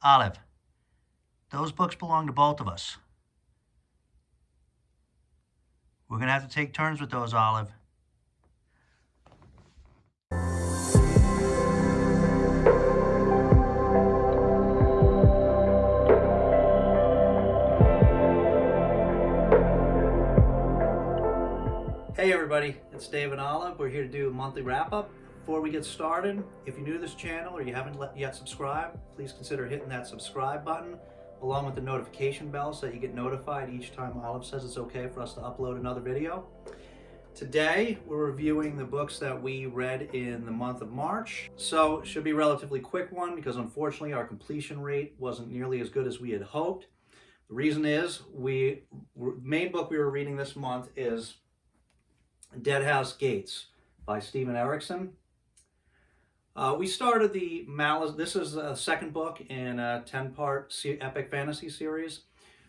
Olive, those books belong to both of us. We're going to have to take turns with those, Olive. Hey everybody, it's Dave and Olive. We're here to do a monthly wrap-up. Before we get started, if you're new to this channel or you haven't yet subscribed, please consider hitting that subscribe button along with the notification bell so that you get notified each time Olive says it's okay for us to upload another video. Today, we're reviewing the books that we read in the month of March. So it should be a relatively quick one because unfortunately our completion rate wasn't nearly as good as we had hoped. The reason is, the main book we were reading this month is Deadhouse Gates by Steven Erikson. We started the Malazan. This is a second book in a 10-part epic fantasy series.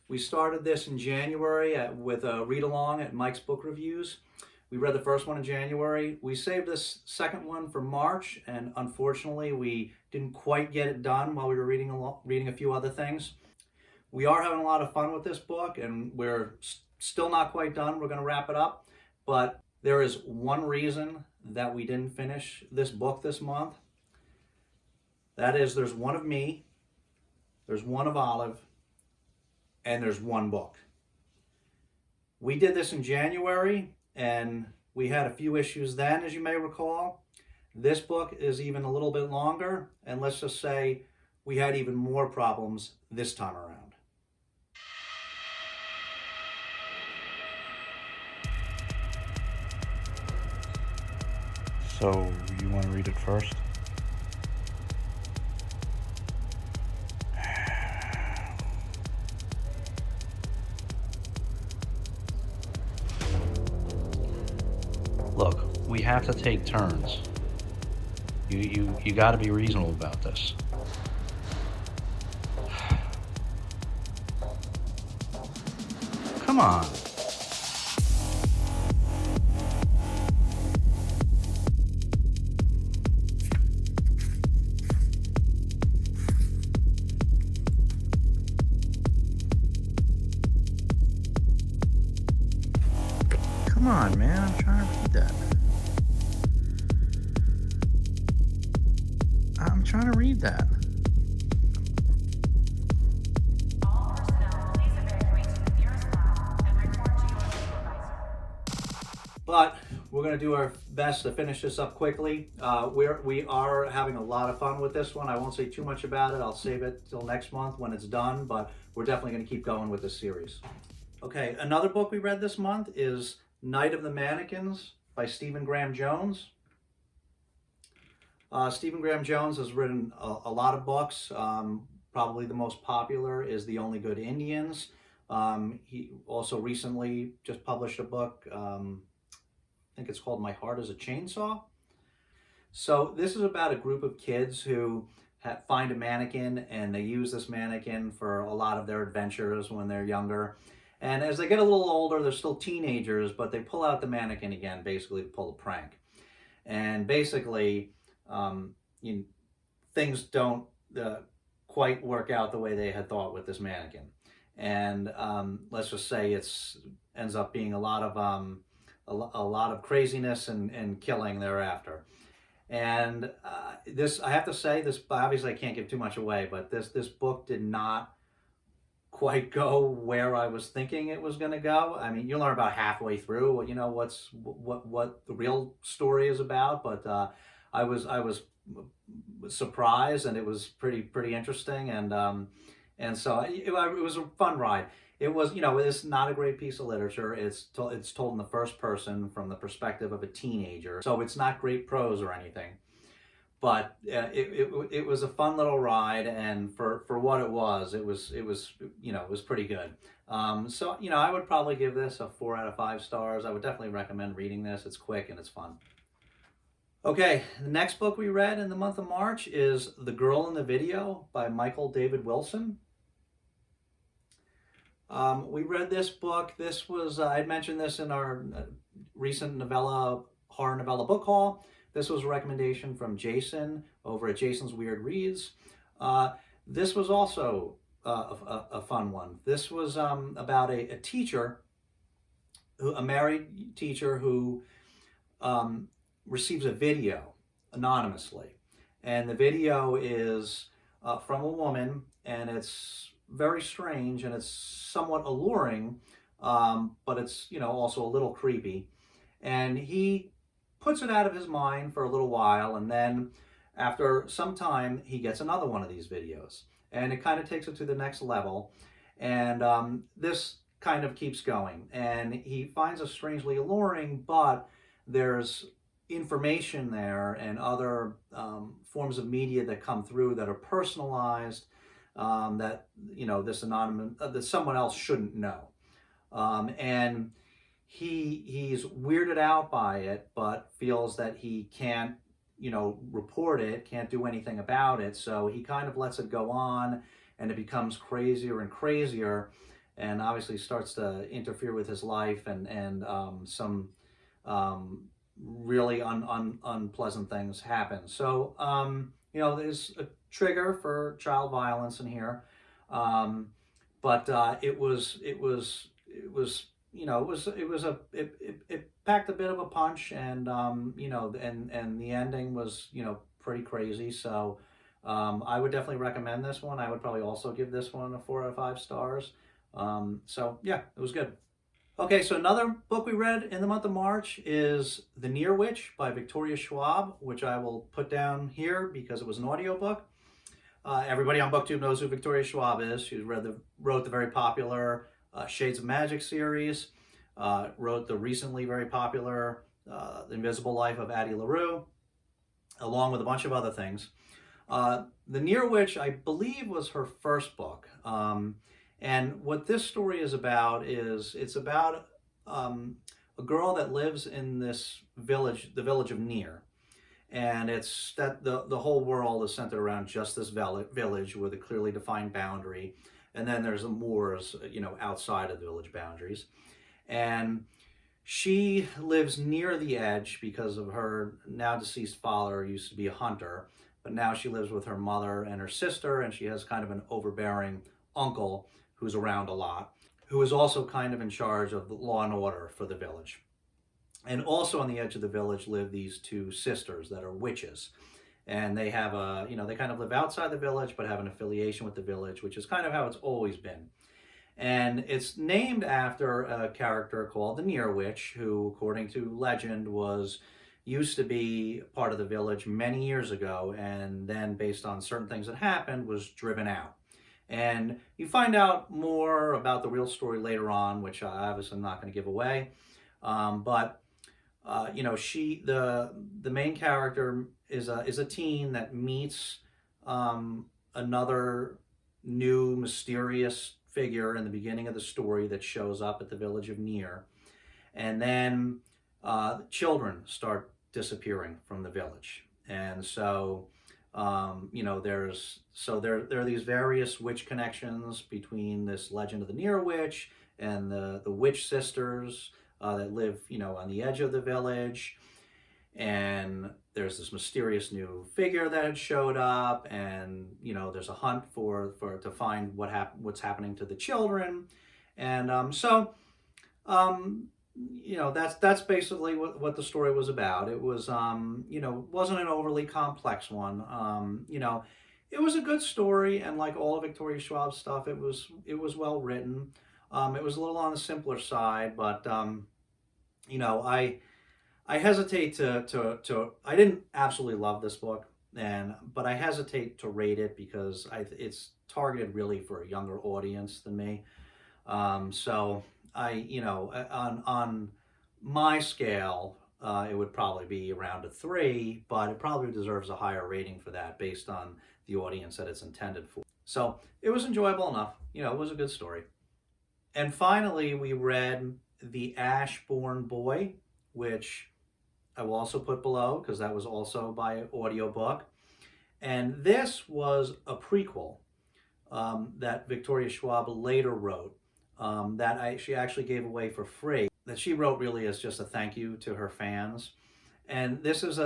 We started this in January with a read-along at Mike's Book Reviews. We read the first one in January. We saved this second one for March, and unfortunately, we didn't quite get it done while we were reading a few other things. We are having a lot of fun with this book, and we're still not quite done. We're going to wrap it up, but there is one reason that we didn't finish this book this month. That is, there's one of me, there's one of Olive, and there's one book. We did this in January, and we had a few issues then, as you may recall. This book is even a little bit longer, and let's just say we had even more problems this time around. So, you want to read it first? Look, we have to take turns. You got to be reasonable about this. Come on. Come on, man, I'm trying to read that. I'm trying to read that. All personnel, please evacuate to the nearest lab and report to your supervisor. But we're going to do our best to finish this up quickly. We are having a lot of fun with this one. I won't say too much about it. I'll save it till next month when it's done, but we're definitely going to keep going with this series. Okay, another book we read this month is Night of the Mannequins by Stephen Graham Jones. Stephen Graham Jones has written a lot of books. Probably the most popular is The Only Good Indians. He also recently just published a book, I think it's called My Heart is a Chainsaw. So this is about a group of kids who find a mannequin, and they use this mannequin for a lot of their adventures when they're younger. And as they get a little older, they're still teenagers, but they pull out the mannequin again, basically to pull a prank. And basically, things don't quite work out the way they had thought with this mannequin. And let's just say ends up being a lot of craziness and killing thereafter. And this, I have to say, this obviously I can't give too much away, but this book did not quite go where I was thinking it was going to go. I mean, you'll learn about halfway through what the real story is about, but I was surprised, and it was pretty interesting, and so it was a fun ride. It was, it's not a great piece of literature. It's told in the first person from the perspective of a teenager, so it's not great prose or anything. But it was a fun little ride, and for what it was pretty good. So I would probably give this a 4 out of 5 stars. I would definitely recommend reading this. It's quick and it's fun. Okay, the next book we read in the month of March is The Girl in the Video by Michael David Wilson. We read this book. This was, I'd mentioned this in our recent horror novella book haul. This was a recommendation from Jason over at Jason's Weird Reads. This was also a fun one. This was about a teacher, a married teacher who receives a video anonymously. And the video is from a woman, and it's very strange and it's somewhat alluring, but it's, also a little creepy. And he puts it out of his mind for a little while, and then after some time, he gets another one of these videos. And it kind of takes it to the next level. And this kind of keeps going. And he finds it strangely alluring, but there's information there and other forms of media that come through that are personalized, that this anonymous that someone else shouldn't know, and he's weirded out by it, but feels that he can't report it, can't do anything about it, so he kind of lets it go on, and it becomes crazier and crazier, and obviously starts to interfere with his life, and some really unpleasant things happen. So there's a trigger for child violence in here, but it packed a bit of a punch, and and the ending was pretty crazy. So I would definitely recommend this one. I would probably also give this one a 4 out of 5 stars. So yeah, it was good. Okay, so another book we read in the month of March is The Near Witch by Victoria Schwab, which I will put down here because it was an audiobook. Everybody on BookTube knows who Victoria Schwab is. She wrote the very popular Shades of Magic series, wrote the recently very popular The Invisible Life of Addie LaRue, along with a bunch of other things. The Near Witch, I believe, was her first book. And what this story is about is it's about a girl that lives in this village, the village of Near. And it's that the whole world is centered around just this village with a clearly defined boundary. And then there's the moors, outside of the village boundaries. And she lives near the edge because of her now deceased father used to be a hunter. But now she lives with her mother and her sister, and she has kind of an overbearing uncle who's around a lot, who is also kind of in charge of the law and order for the village. And also on the edge of the village live these two sisters that are witches. And they have they kind of live outside the village, but have an affiliation with the village, which is kind of how it's always been. And it's named after a character called the Near Witch, who, according to legend, used to be part of the village many years ago, and then based on certain things that happened, was driven out. And you find out more about the real story later on, which I obviously am not going to give away. The main character is a teen that meets another new mysterious figure in the beginning of the story that shows up at the village of Near, and then children start disappearing from the village, and so. There are these various witch connections between this legend of the Near Witch and the witch sisters that live, on the edge of the village. And there's this mysterious new figure that had showed up, and there's a hunt to find what's happening to the children, and that's basically what the story was about. It was wasn't an overly complex one. It was a good story, and like all of Victoria Schwab's stuff, it was well written. It was a little on the simpler side, but I hesitate to I didn't absolutely love this book, but I hesitate to rate it because it's targeted really for a younger audience than me. So on my scale, it would probably be around a 3, but it probably deserves a higher rating for that based on the audience that it's intended for. So it was enjoyable enough. It was a good story. And finally, we read The Ashbourne Boy, which I will also put below because that was also by audiobook. And this was a prequel that Victoria Schwab later wrote. She actually gave away for free, that she wrote really as just a thank you to her fans. And this one's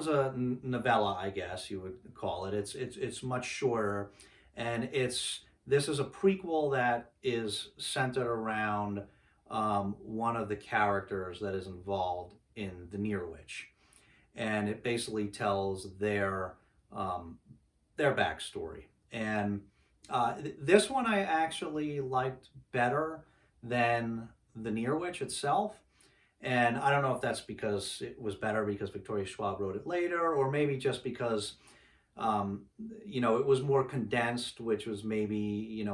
a novella, I guess you would call it. It's much shorter, And this is a prequel that is centered around one of the characters that is involved in the Near Witch, and it basically tells their backstory. And this one I actually liked better than the Near Witch itself. And I don't know if that's because it was better because Victoria Schwab wrote it later, or maybe just because it was more condensed, which was maybe,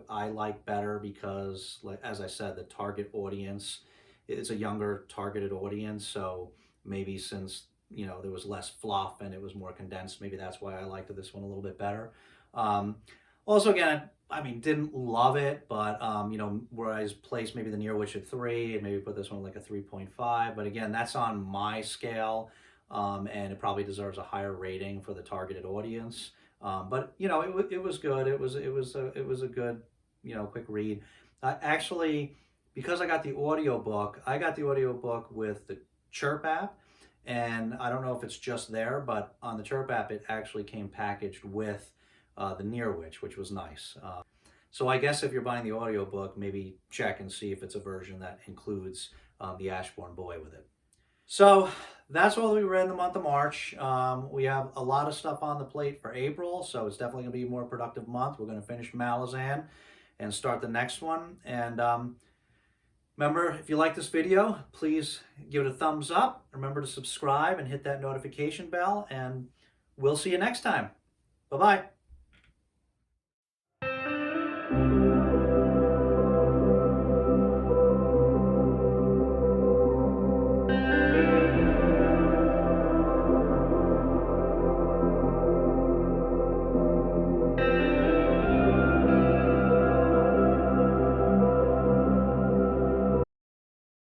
I like better because, like, as I said, the target audience is a younger targeted audience. So maybe since, there was less fluff and it was more condensed, maybe that's why I liked this one a little bit better. Also, again, I mean, didn't love it, but, where I placed maybe the Near Witch at 3 and maybe put this one like a 3.5. But again, that's on my scale. And it probably deserves a higher rating for the targeted audience. But it was good. It was a good, quick read. Actually, because I got the audiobook with the Chirp app, and I don't know if it's just there, but on the Chirp app it actually came packaged with the Near Witch, which was nice. So I guess if you're buying the audiobook, maybe check and see if it's a version that includes the Ashbourne Boy with it. So that's all we read in the month of March. We have a lot of stuff on the plate for April, so it's definitely going to be a more productive month. We're going to finish Malazan and start the next one. And remember, if you like this video, please give it a thumbs up. Remember to subscribe and hit that notification bell, and we'll see you next time. Bye-bye.